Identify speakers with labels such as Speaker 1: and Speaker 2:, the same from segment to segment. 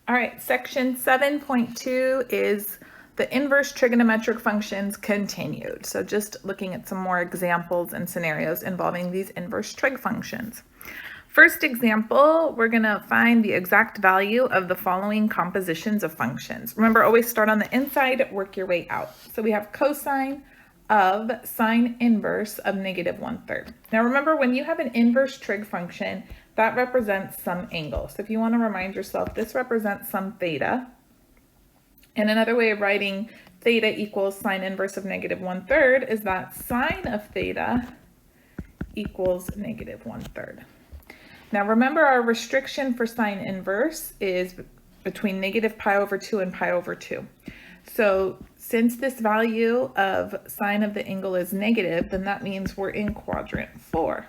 Speaker 1: All right, section 7.2 is the inverse trigonometric functions continued. So just looking at some more examples and scenarios involving these inverse trig functions. First example, we're going to find the exact value of the following compositions of functions. Remember, always start on the inside, work your way out. So we have cosine of sine inverse of -1/3. Now remember, when you have an inverse trig function, that represents some angle. So if you want to remind yourself, this represents some theta. And another way of writing theta equals sine inverse of -1/3 is that sine of theta equals -1/3. Now remember, our restriction for sine inverse is between -pi/2 and pi/2. So since this value of sine of the angle is negative, then that means we're in quadrant 4.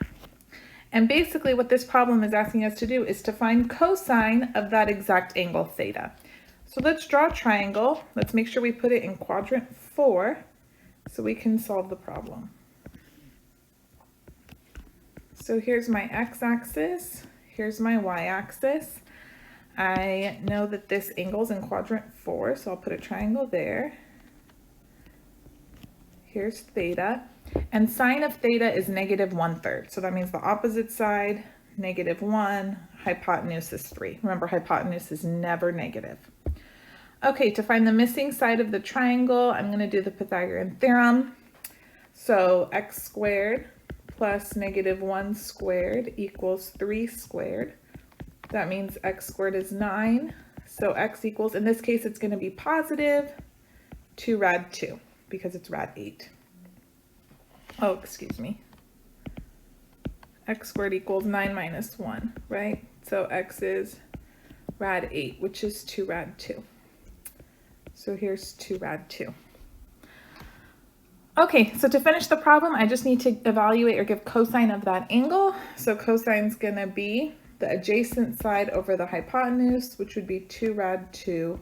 Speaker 1: And basically what this problem is asking us to do is to find cosine of that exact angle theta. So let's draw a triangle. Let's make sure we put it in quadrant 4 so we can solve the problem. So here's my x-axis, here's my y-axis. I know that this angle's in quadrant 4, so I'll put a triangle there. Here's theta, and sine of theta is -1/3. So that means the opposite side, -1, hypotenuse is 3. Remember, hypotenuse is never negative. Okay, to find the missing side of the triangle, I'm going to do the Pythagorean theorem. So x squared plus -1 squared equals 3 squared. That means x squared is 9. So x equals, in this case, it's going to be positive 2 rad 2 because it's rad 8. Oh, excuse me. X squared equals 9 minus 1, right? So x is rad 8, which is 2 rad 2. So here's 2 rad 2. Okay, so to finish the problem, I just need to evaluate or give cosine of that angle. So cosine's going to be the adjacent side over the hypotenuse, which would be 2 rad 2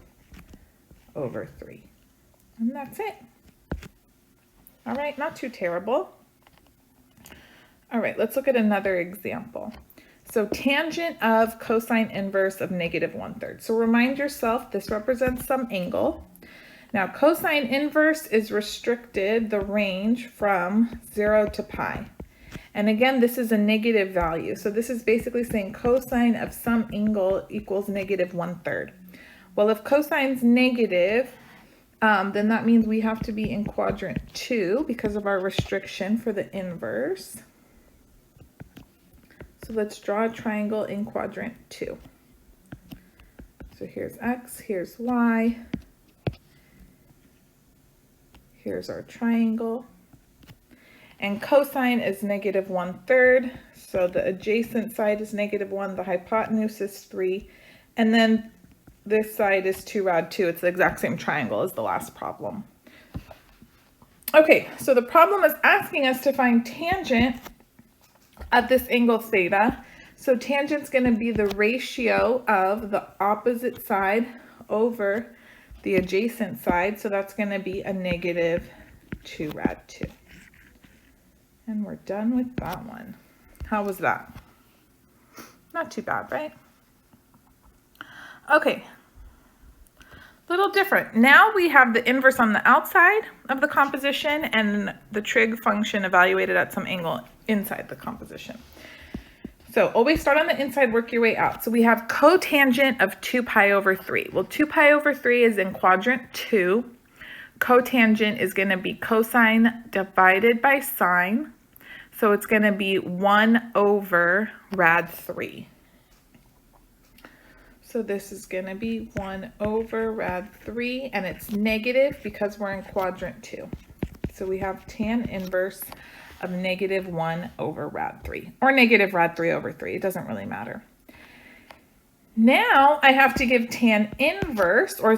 Speaker 1: over 3. And that's it. All right, not too terrible. All right, let's look at another example. So tangent of cosine inverse of -1/3. So remind yourself, this represents some angle. Now cosine inverse is restricted the range from 0 to pi. And again, this is a negative value. So this is basically saying cosine of some angle equals -1/3. Well, if cosine's negative, then that means we have to be in quadrant 2 because of our restriction for the inverse. So let's draw a triangle in quadrant 2. So here's x, here's y. Here's our triangle. And cosine is -1/3. So the adjacent side is -1, the hypotenuse is 3, and then this side is 2 rad 2. It's the exact same triangle as the last problem. Okay, so the problem is asking us to find tangent of this angle theta. So tangent's going to be the ratio of the opposite side over the adjacent side. So that's going to be a -2 rad 2. And we're done with that one. How was that? Not too bad, right? Okay. Little different. Now we have the inverse on the outside of the composition and the trig function evaluated at some angle inside the composition. So always start on the inside, work your way out. So we have cotangent of 2 pi over 3. Well, 2 pi over 3 is in quadrant 2. Cotangent is going to be cosine divided by sine. So it's going to be 1 over rad 3. So this is going to be 1 over rad 3, and it's negative because we're in quadrant 2. So we have tan inverse of -1 over rad 3, or -rad 3 over 3. It doesn't really matter. Now I have to give tan inverse or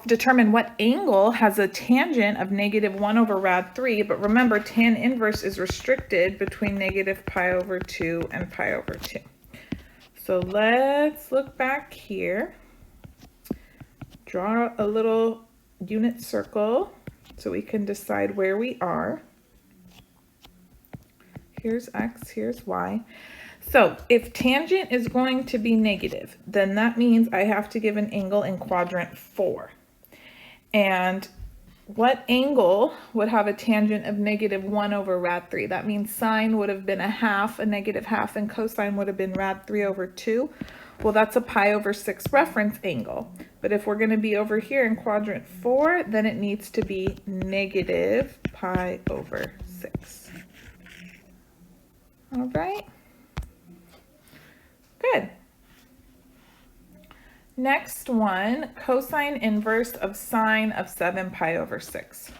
Speaker 1: determine what angle has a tangent of -1 over rad 3. But remember, tan inverse is restricted between -pi/2 and pi/2. So let's look back here. Draw a little unit circle so we can decide where we are. Here's x, here's y. So if tangent is going to be negative, then that means I have to give an angle in quadrant 4. And what angle would have a tangent of -1 over rad 3? That means sine would have been a negative half, and cosine would have been rad 3 over 2. Well, that's a pi over 6 reference angle. But if we're going to be over here in quadrant 4, then it needs to be negative pi over 6. All right. Good. Next one, cosine inverse of sine of 7 pi over 6.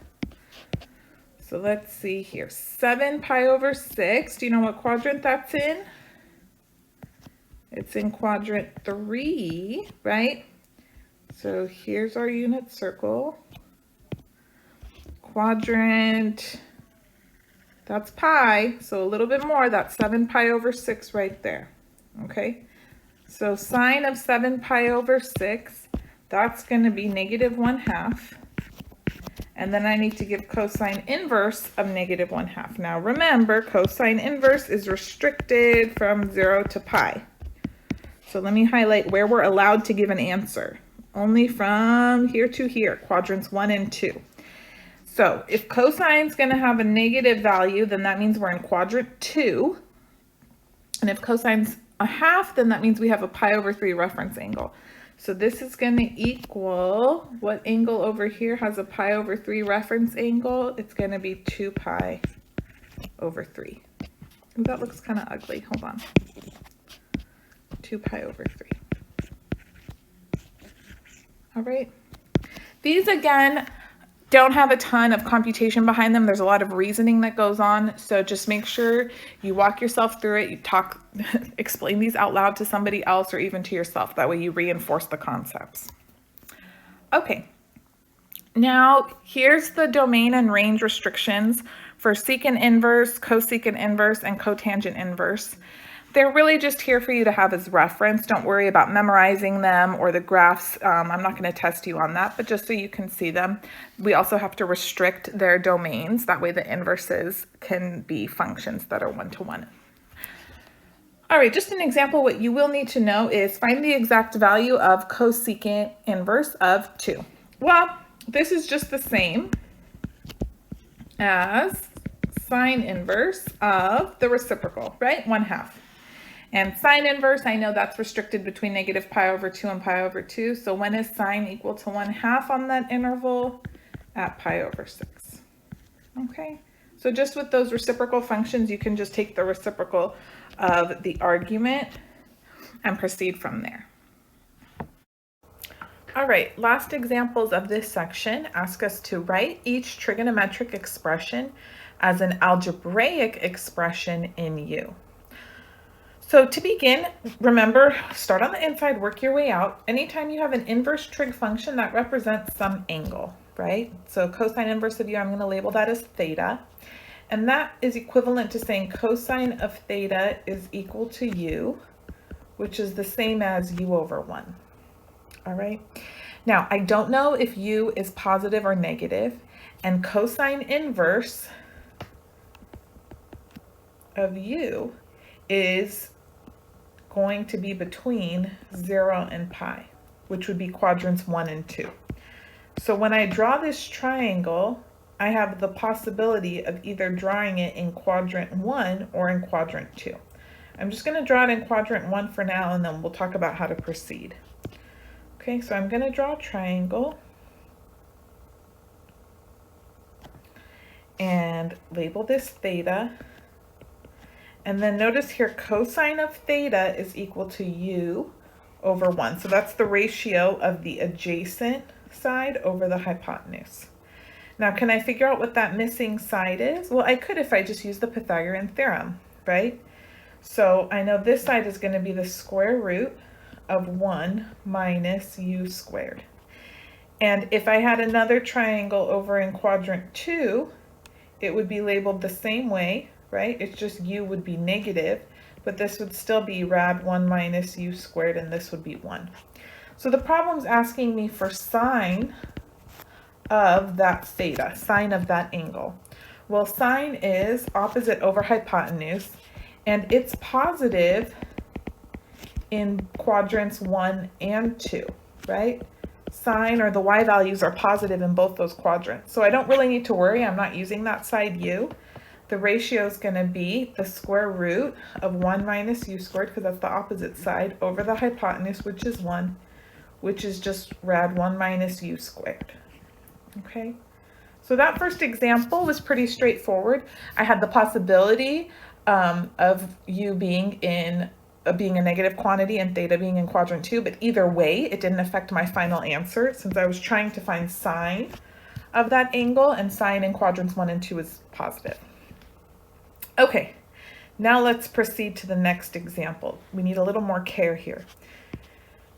Speaker 1: So let's see here. 7 pi over 6, do you know what quadrant that's in? It's in quadrant 3, right? So here's our unit circle. Quadrant, that's pi, so a little bit more, that's 7 pi over 6 right there, okay? So sine of 7 pi over 6, that's going to be -1/2. And then I need to give cosine inverse of -1/2. Now remember, cosine inverse is restricted from 0 to pi. So let me highlight where we're allowed to give an answer. Only from here to here, quadrants 1 and 2. So if cosine's going to have a negative value, then that means we're in quadrant 2. And if cosine's a half, then that means we have a pi over 3 reference angle. So this is going to equal, what angle over here has a pi over 3 reference angle? It's going to be 2 pi over 3. Ooh, that looks kind of ugly. Hold on. 2 pi over 3. All right. These, again, don't have a ton of computation behind them. There's a lot of reasoning that goes on. So just make sure you walk yourself through it. You explain these out loud to somebody else or even to yourself. That way you reinforce the concepts. Okay. Now here's the domain and range restrictions for secant inverse, cosecant inverse, and cotangent inverse. They're really just here for you to have as reference. Don't worry about memorizing them or the graphs. I'm not going to test you on that, but just so you can see them. We also have to restrict their domains. That way the inverses can be functions that are one-to-one. All right, just an example, what you will need to know is find the exact value of cosecant inverse of 2. Well, this is just the same as sine inverse of the reciprocal, right? 1/2. And sine inverse, I know that's restricted between negative pi over 2 and pi over 2. So when is sine equal to 1/2 on that interval? At pi over 6. Okay, so just with those reciprocal functions, you can just take the reciprocal of the argument and proceed from there. All right, last examples of this section ask us to write each trigonometric expression as an algebraic expression in U. So to begin, remember, start on the inside, work your way out. Anytime you have an inverse trig function, that represents some angle, right? So cosine inverse of U, I'm going to label that as theta. And that is equivalent to saying cosine of theta is equal to U, which is the same as U over 1. All right. Now, I don't know if U is positive or negative, and cosine inverse of U is going to be between 0 and pi, which would be quadrants 1 and 2. So when I draw this triangle, I have the possibility of either drawing it in quadrant 1 or in quadrant 2. I'm just going to draw it in quadrant 1 for now, and then we'll talk about how to proceed. Okay, so I'm going to draw a triangle and label this theta. And then notice here, cosine of theta is equal to U over 1. So that's the ratio of the adjacent side over the hypotenuse. Now, can I figure out what that missing side is? Well, I could if I just use the Pythagorean theorem, right? So I know this side is going to be the square root of 1 minus U squared. And if I had another triangle over in quadrant 2, it would be labeled the same way, right? It's just U would be negative, but this would still be rad 1 minus U squared, and this would be 1. So the problem's asking me for sine of that theta, sine of that angle. Well, sine is opposite over hypotenuse, and it's positive in quadrants 1 and 2, right? Sine or the y values are positive in both those quadrants. So I don't really need to worry, I'm not using that side u. The ratio is going to be the square root of 1 minus u squared, because that's the opposite side, over the hypotenuse, which is 1, which is just rad 1 minus u squared. Okay, so that first example was pretty straightforward. I had the possibility of u being a negative quantity and theta being in quadrant 2, but either way, it didn't affect my final answer since I was trying to find sine of that angle, and sine in quadrants 1 and 2 is positive. Okay, now let's proceed to the next example. We need a little more care here.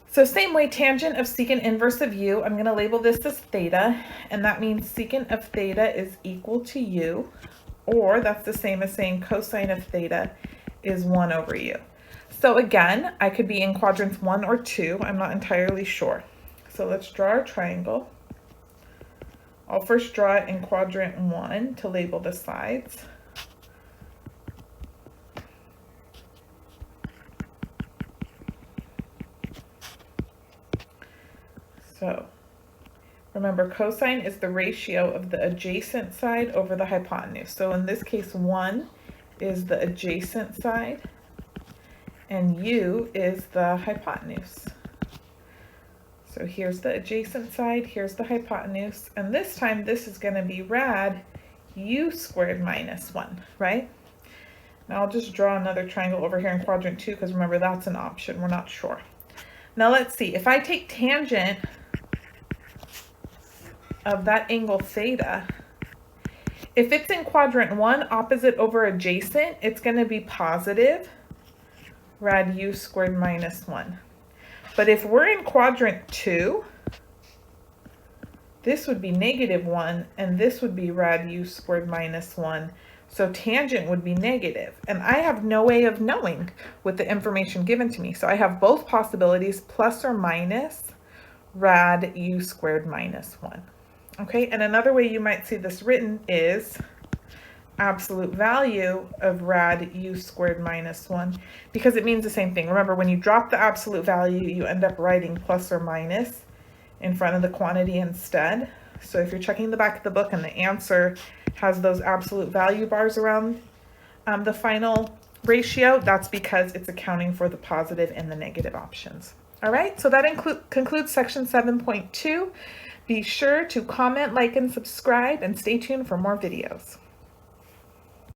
Speaker 1: So same way, tangent of secant inverse of u, I'm going to label this as theta, and that means secant of theta is equal to u, or that's the same as saying cosine of theta is 1 over u. So again, I could be in quadrants 1 or 2, I'm not entirely sure. So let's draw our triangle. I'll first draw it in quadrant 1 to label the sides. So remember, cosine is the ratio of the adjacent side over the hypotenuse. So in this case, 1 is the adjacent side, and u is the hypotenuse. So here's the adjacent side, here's the hypotenuse, and this time this is going to be rad u squared minus 1, right? Now I'll just draw another triangle over here in quadrant 2, because remember, that's an option, we're not sure. Now let's see, if I take tangent of that angle theta, if it's in quadrant 1, opposite over adjacent, it's going to be positive rad u squared minus 1. But if we're in quadrant 2, this would be negative 1, and this would be rad u squared minus 1. So tangent would be negative, and I have no way of knowing with the information given to me. So I have both possibilities, plus or minus rad u squared minus 1. Okay, and another way you might see this written is absolute value of rad u squared minus 1, because it means the same thing. Remember, when you drop the absolute value, you end up writing plus or minus in front of the quantity instead. So if you're checking the back of the book and the answer has those absolute value bars around the final ratio, that's because it's accounting for the positive and the negative options. All right, so that concludes section 7.2. Be sure to comment, like, and subscribe, and stay tuned for more videos.